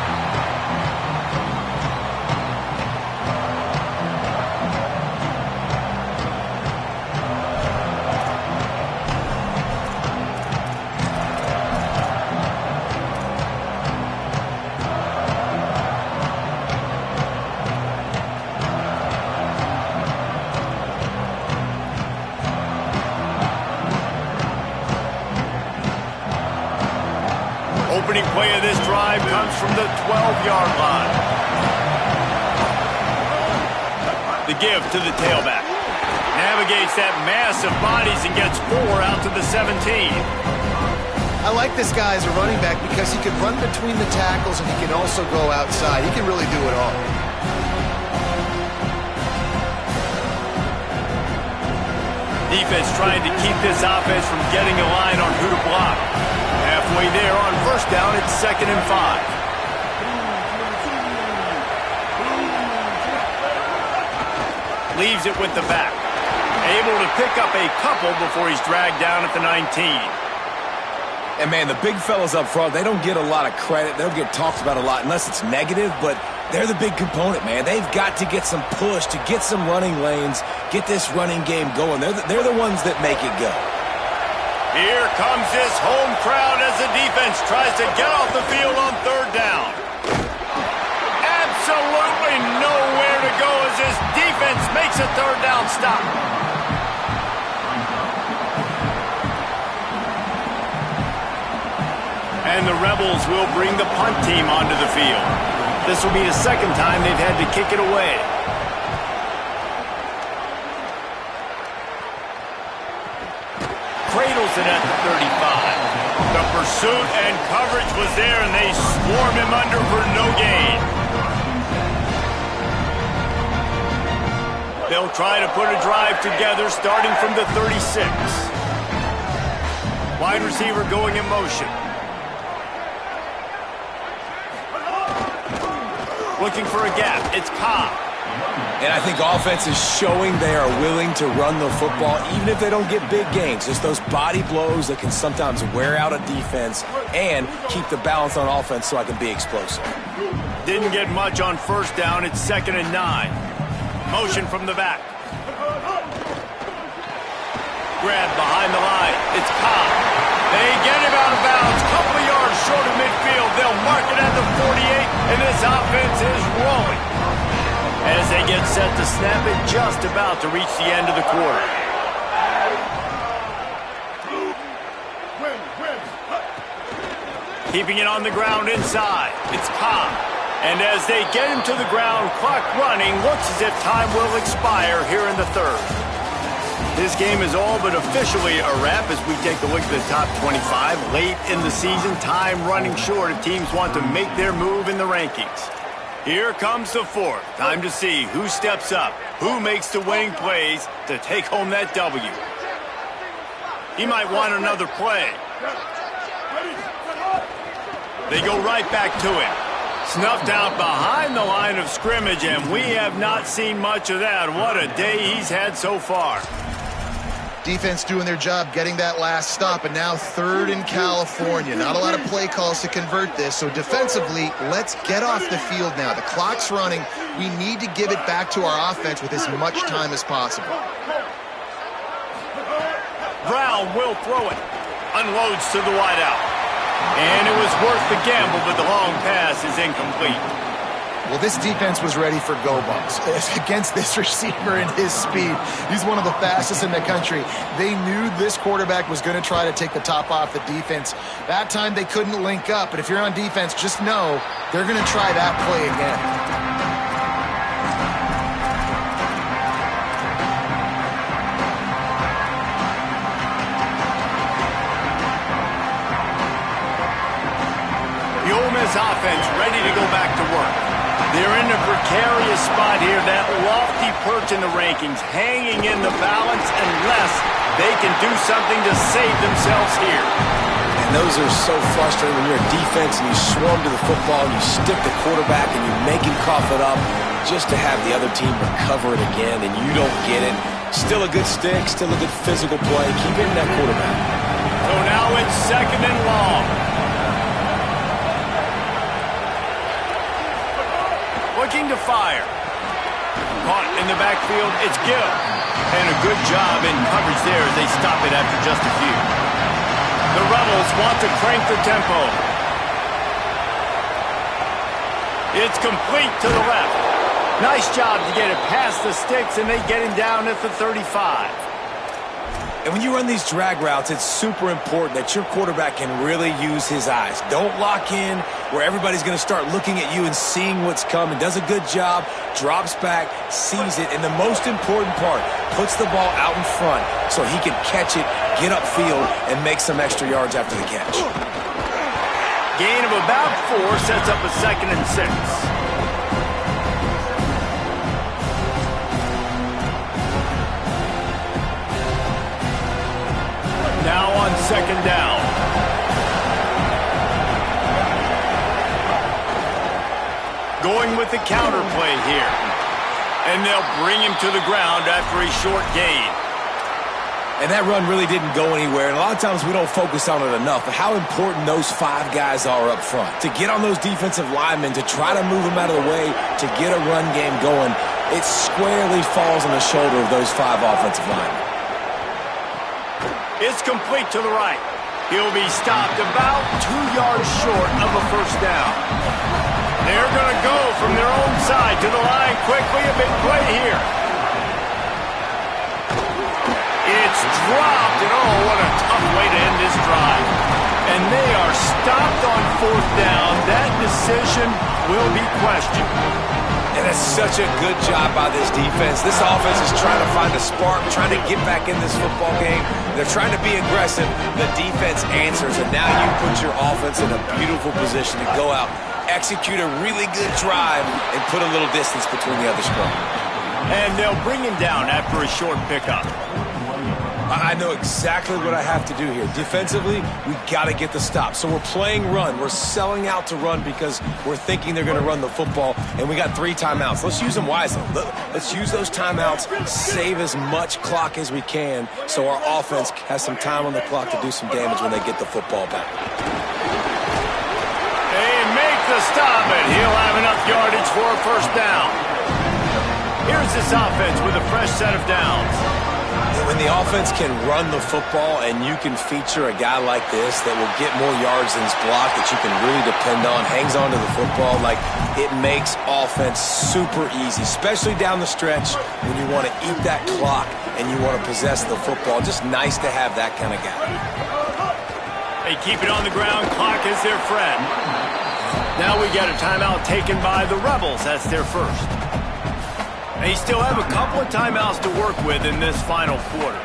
Speaker 1: Opening play of this drive comes from the 12-yard line. The give to the tailback. Navigates that mass of bodies and gets 4 out to the 17.
Speaker 3: I like this guy as a running back because he can run between the tackles and he can also go outside. He can really do it all.
Speaker 1: Defense trying to keep this offense from getting a line on who to block. Halfway there on 1st down, it's 2nd and 5. Leaves it with the back. Able to pick up a couple before he's dragged down at the 19.
Speaker 4: And, man, the big fellas up front, they don't get a lot of credit. They don't get talked about a lot unless it's negative, but they're the big component, man. They've got to get some push, to get some running lanes, get this running game going. They're the ones that make it go.
Speaker 1: Here comes this home crowd as the defense tries to get off the field on 3rd down. Absolutely nowhere to go as this defense makes a 3rd down stop. And the Rebels will bring the punt team onto the field. This will be the 2nd time they've had to kick it away. Cradles it at the 35. The pursuit and coverage was there, and they swarm him under for no gain. They'll try to put a drive together starting from the 36. Wide receiver going in motion. Looking for a gap. It's Cobb.
Speaker 4: And I think offense is showing they are willing to run the football, even if they don't get big gains. Just those body blows that can sometimes wear out a defense and keep the balance on offense so I can be explosive.
Speaker 1: Didn't get much on first down. It's 2nd and 9. Motion from the back. Grab behind the line. It's Ncaa. They get him out of bounds. Couple of yards short of midfield. They'll mark it at the 48, and this offense is rolling. As they get set to snap it, just about to reach the end of the quarter. Keeping it on the ground inside. It's Ncaa. And as they get him to the ground, clock running, looks as if time will expire here in the 3rd. This game is all but officially a wrap as we take a look at the top 25. Late in the season, time running short if teams want to make their move in the rankings. Here comes the 4th. Time to see who steps up, who makes the winning plays to take home that W. He might want another play. They go right back to him. Snuffed out behind the line of scrimmage, and we have not seen much of that. What a day he's had so far.
Speaker 3: Defense doing their job, getting that last stop, and now 3rd in California. Not a lot of play calls to convert this, so defensively, let's get off the field now. The clock's running. We need to give it back to our offense with as much time as possible.
Speaker 1: Brown will throw it. Unloads to the wideout. And it was worth the gamble, but the long pass is incomplete.
Speaker 3: Well, this defense was ready for go-bumps against this receiver and his speed. He's one of the fastest in the country. They knew this quarterback was going to try to take the top off the defense. That time they couldn't link up, but if you're on defense, just know they're going to try that play again.
Speaker 1: The Ole Miss offense ready to go back to work. They're in a precarious spot here, that lofty perch in the rankings, hanging in the balance unless they can do something to save themselves here.
Speaker 4: And those are so frustrating when you're a defense and you swarm to the football and you stick the quarterback and you make him cough it up just to have the other team recover it again and you don't get it. Still a good stick, still a good physical play. Keep hitting that quarterback.
Speaker 1: So now it's 2nd and long. Looking to fire. Caught in the backfield, it's Gill. And a good job in coverage there as they stop it after just a few. The Rebels want to crank the tempo. It's complete to the left. Nice job to get it past the sticks, and they get him down at the 35.
Speaker 4: And when you run these drag routes, it's super important that your quarterback can really use his eyes. Don't lock in where everybody's going to start looking at you and seeing what's coming. Does a good job, drops back, sees it, and the most important part, puts the ball out in front so he can catch it, get upfield, and make some extra yards after the catch.
Speaker 1: Gain of about 4 sets up a 2nd and 6. Now on 2nd down. Going with the counter play here. And they'll bring him to the ground after a short gain.
Speaker 4: And that run really didn't go anywhere. And a lot of times we don't focus on it enough. But how important those 5 guys are up front. To get on those defensive linemen, to try to move them out of the way, to get a run game going, it squarely falls on the shoulder of those 5 offensive linemen.
Speaker 1: It's complete to the right. He'll be stopped about 2 yards short of a first down. They're going to go from their own side to the line quickly. A big play here. It's dropped, and oh, what a tough way to end this drive. And they are stopped on 4th down. That decision will be questioned.
Speaker 4: And that's such a good job by this defense. This offense is trying to find a spark, trying to get back in this football game. They're trying to be aggressive. The defense answers, and now you put your offense in a beautiful position to go out, execute a really good drive, and put a little distance between the other scrum.
Speaker 1: And they'll bring him down after a short pickup.
Speaker 4: I know exactly what I have to do here. Defensively, we got to get the stop. So we're playing run. We're selling out to run because we're thinking they're going to run the football, and we got 3 timeouts. Let's use them wisely. Let's use those timeouts, save as much clock as we can so our offense has some time on the clock to do some damage when they get the football back.
Speaker 1: They make the stop, and he'll have enough yardage for a first down. Here's this offense with a fresh set of downs.
Speaker 4: When the offense can run the football and you can feature a guy like this that will get more yards than his block, that you can really depend on, hangs on to the football, like it makes offense super easy, especially down the stretch when you want to eat that clock and you want to possess the football. Just nice to have that kind of guy.
Speaker 1: They keep it on the ground. Clock is their friend. Now we get a timeout taken by the Rebels. That's their first. They still have a couple of timeouts to work with in this final quarter.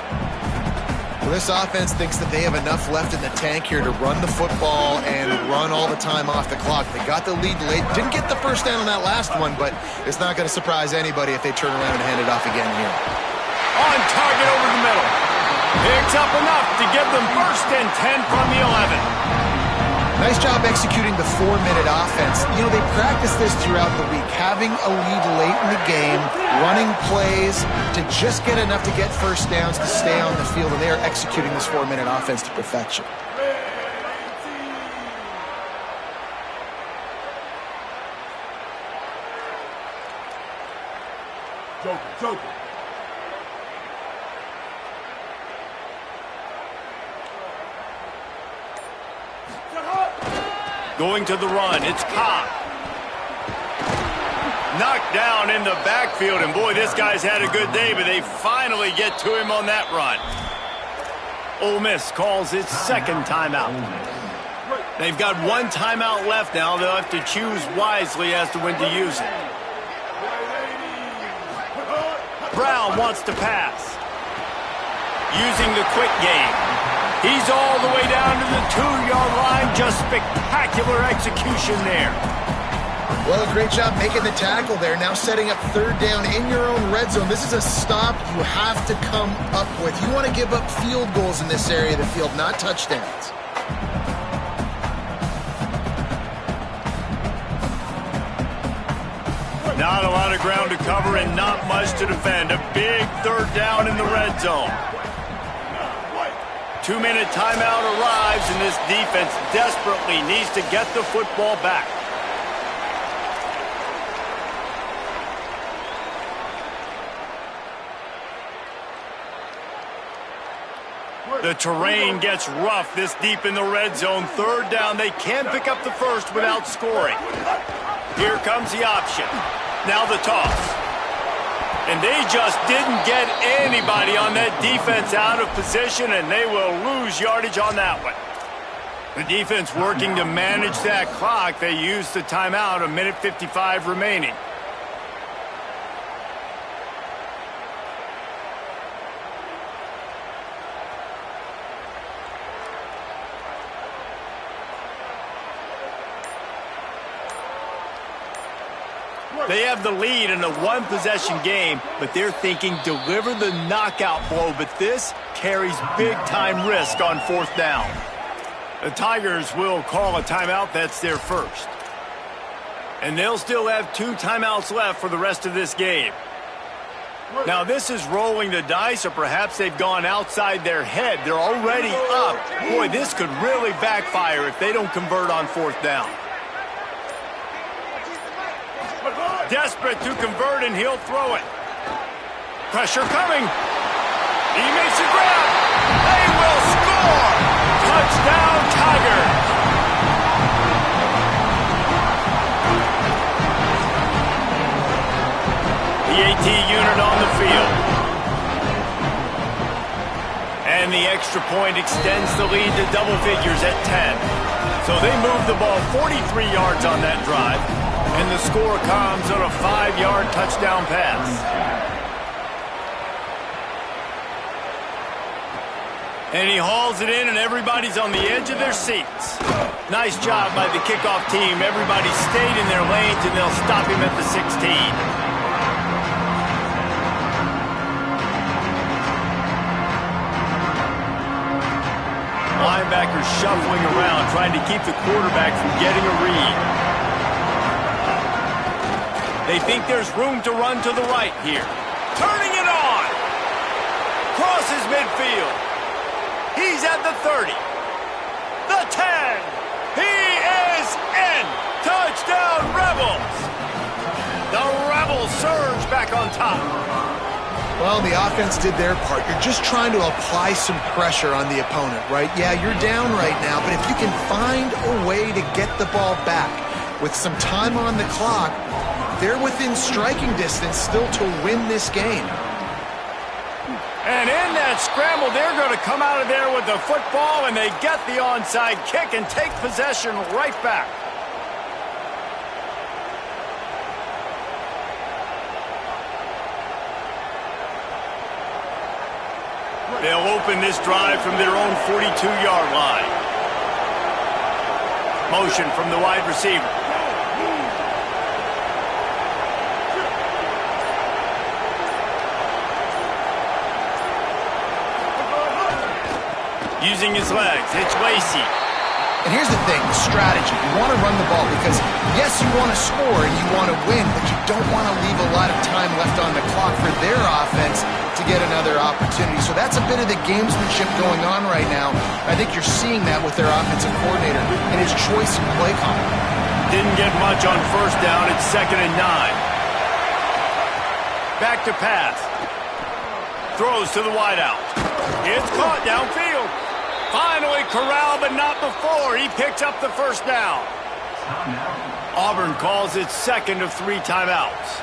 Speaker 3: Well, this offense thinks that they have enough left in the tank here to run the football and run all the time off the clock. They got the lead late. Didn't get the first down on that last one, but it's not going to surprise anybody if they turn around and hand it off again here.
Speaker 1: On target over the middle. Picks up enough to give them first and 10 from the 11.
Speaker 3: Nice job executing the 4-minute offense. You know, they practice this throughout the week, having a lead late in the game, running plays to just get enough to get first downs to stay on the field, and they are executing this 4-minute offense to perfection.
Speaker 5: Joker.
Speaker 1: Going to the run, it's Ncaa. Knocked down in the backfield, and boy, this guy's had a good day, but they finally get to him on that run. Ole Miss calls its second timeout. They've got 1 timeout left now. They'll have to choose wisely as to when to use it. Brown wants to pass. Using the quick game. He's all the way down to the 2-yard line. Just spectacular execution there.
Speaker 3: Well, a great job making the tackle there. Now setting up 3rd down in your own red zone. This is a stop you have to come up with. You want to give up field goals in this area of the field, not touchdowns.
Speaker 1: Not a lot of ground to cover and not much to defend. A big 3rd down in the red zone. 2-minute timeout arrives, and this defense desperately needs to get the football back. The terrain gets rough this deep in the red zone. 3rd down. They can pick up the first without scoring. Here comes the option. Now the toss. And they just didn't get anybody on that defense out of position, and they will lose yardage on that one. The defense working to manage that clock. They used the timeout, 1:55 remaining. They have the lead in a 1-possession game, but they're thinking deliver the knockout blow, but this carries big-time risk on 4th down. The Tigers will call a timeout. That's their first. And they'll still have 2 timeouts left for the rest of this game. Now, this is rolling the dice, or perhaps they've gone outside their head. They're already up. Boy, this could really backfire if they don't convert on 4th down. Desperate to convert, and he'll throw it. Pressure coming. He makes a grab. They will score. Touchdown, Tigers. The AT unit on the field. And the extra point extends the lead to double figures at 10. So they move the ball 43 yards on that drive. And the score comes on a 5-yard touchdown pass. And he hauls it in, and everybody's on the edge of their seats. Nice job by the kickoff team. Everybody stayed in their lanes, and they'll stop him at the 16. linebackers shuffling around, trying to keep the quarterback from getting a read. They think there's room to run to the right here. Turning it on! Crosses midfield. He's at the 30. The 10. He is in. Touchdown, Rebels. The Rebels surge back on top.
Speaker 3: Well, the offense did their part. You're just trying to apply some pressure on the opponent, right? Yeah, you're down right now, but if you can find a way to get the ball back with some time on the clock, they're within striking distance still to win this game.
Speaker 1: And in that scramble, they're going to come out of there with the football, and they get the onside kick and take possession right back. They'll open this drive from their own 42-yard line. Motion from the wide receiver. Using his legs, it's Lacey.
Speaker 3: And here's the thing, the strategy. You want to run the ball because, yes, you want to score and you want to win, but you don't want to leave a lot of time left on the clock for their offense to get another opportunity. So that's a bit of the gamesmanship going on right now. I think you're seeing that with their offensive coordinator and his choice in play calling.
Speaker 1: Didn't get much on first down. It's 2nd and 9. Back to pass. Throws to the wideout. It's caught downfield. Finally corralled, but not before. He picks up the first down. Auburn calls it 2nd of 3 timeouts.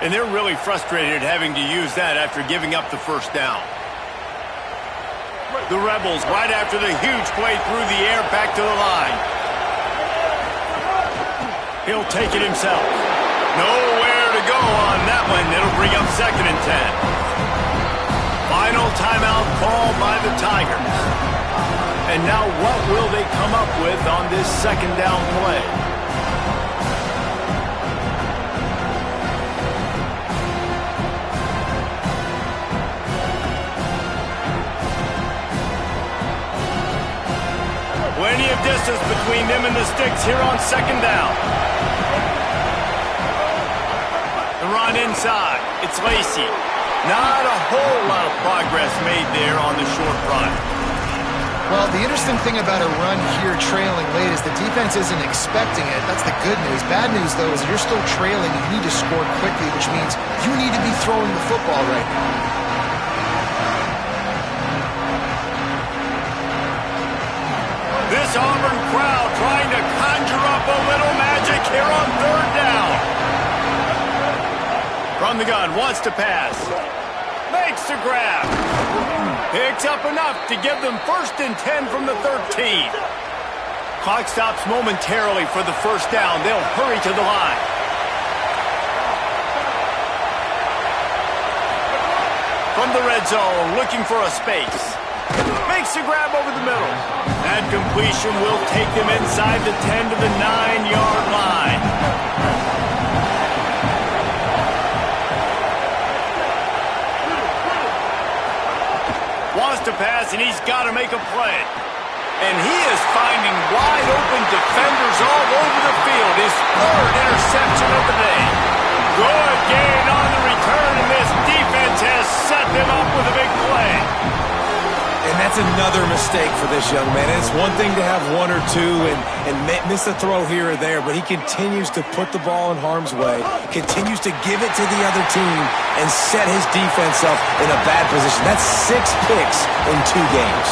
Speaker 1: And they're really frustrated having to use that after giving up the first down. The Rebels, right after the huge play through the air, back to the line. He'll take it himself. Nowhere to go on that one. It'll bring up 2nd and 10. Final timeout called by the Tigers. And now what will they come up with on this 2nd down play? Plenty of distance between them and the sticks here on 2nd down. The run inside. It's Lacey. Not a whole lot of progress made there on the short run.
Speaker 3: Well, the interesting thing about a run here trailing late is the defense isn't expecting it. That's the good news. Bad news, though, is you're still trailing. You need to score quickly, which means you need to be throwing the football right now.
Speaker 1: This Auburn crowd trying to conjure up a little magic here on 3rd down. From the gun, wants to pass. Makes the grab. Picks up enough to give them 1st and 10 from the 13. Clock stops momentarily for the first down. They'll hurry to the line. From the red zone, looking for a space. Makes the grab over the middle. That completion will take them inside the 10 to the 9-yard line. Wants to pass, and he's got to make a play. And he is finding wide open defenders all over the field. His 3rd interception of the day. Good gain on the return, and this defense has set them up with a big play.
Speaker 4: And that's another mistake for this young man. It's one thing to have 1 or 2 and miss a throw here or there, but he continues to put the ball in harm's way, continues to give it to the other team, and set his defense up in a bad position. That's 6 picks in 2 games.